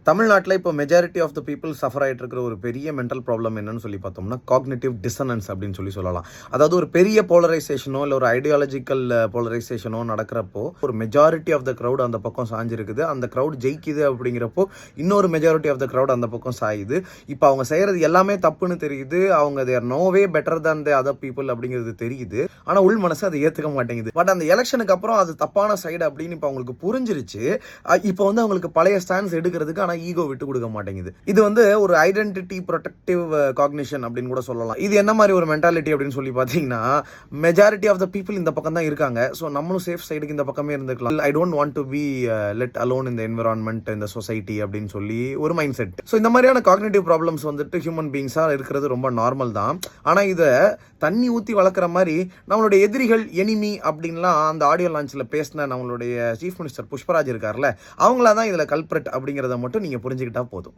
தமிழ்நாட்டில் இப்போ majority of the people suffer ஆகிட்டு இருக்கிற ஒரு பெரிய மென்டல் ப்ராப்ளம் என்னன்னு சொல்லி பார்த்தோம்னா காக்னிட்டிவ் டிசனன்ஸ் அப்படின்னு சொல்லலாம். அதாவது ஒரு பெரிய போலரைசேஷனோ இல்லை ஒரு ஐடியாலஜிக்கல் போலரைசேஷனோ நடக்கிறப்போ ஒரு மெஜாரிட்டி ஆஃப் த க்ரௌட் அந்த பக்கம் சாஞ்சிருக்குது, அந்த க்ரௌட் ஜெயிக்குது. அப்படிங்கிறப்போ இன்னொரு மெஜாரிட்டி ஆஃப் த க்ரௌட் அந்த பக்கம் சாயுது. இப்போ அவங்க செய்கிறது எல்லாமே தப்புன்னு தெரியுது, அவங்க they're no way better than the other people அப்படிங்கிறது தெரியுது. ஆனால் உள் மனசு அதை ஏற்றுக்க மாட்டேங்குது. பட் அந்த எலெக்ஷனுக்கு அப்புறம் அது தப்பான சைடு அப்படின்னு இப்போ அவங்களுக்கு புரிஞ்சிருச்சு. இப்போ அவங்களுக்கு பழைய ஸ்டாண்ட்ஸ் எடுக்கிறதுக்கு ஈகோ விட்டு கொடுக்க மாட்டேங்குது. இது ஒரு ஐடென்டிட்டி ப்ரொடெக்டிவ் காக்னிஷன் அப்படின்னு கூட சொல்லலாம். இது என்ன மாதிரி ஒரு மென்டாலிட்டி அப்படின்னு சொல்லி பார்த்தீங்கன்னா, மெஜாரிட்டி ஆஃப் த பீப்புள் இந்த பக்கம் தான் இருக்காங்க, ஸோ நம்மளும் சேஃப் சைடுக்கு இந்த பக்கமே இருந்துக்கலாம். I don't want to be let alone இந்த என்விரான்மெண்ட், இந்த சொசைட்டி அப்படின்னு சொல்லி ஒரு மைண்ட் செட். ஸோ இந்த மாதிரியான காக்னிட்டிவ் ப்ராப்ளம்ஸ் ஹியூமன் பீயிங்ஸாக இருக்கிறது ரொம்ப நார்மல் தான். ஆனால் இதை தண்ணி ஊற்றி வளர்க்குற மாதிரி நம்மளுடைய எதிரிகள் எனிமி அப்படின்லாம் அந்த ஆடியோ லான்ச்சில் பேசின நம்மளுடைய சீஃப் மினிஸ்டர் புஷ்பராஜ் இருக்கார்ல, அவங்களா தான் இதில் கல்பிரட் அப்படிங்கிறத மட்டும் நீங்கள் புரிஞ்சுக்கிட்டா போதும்.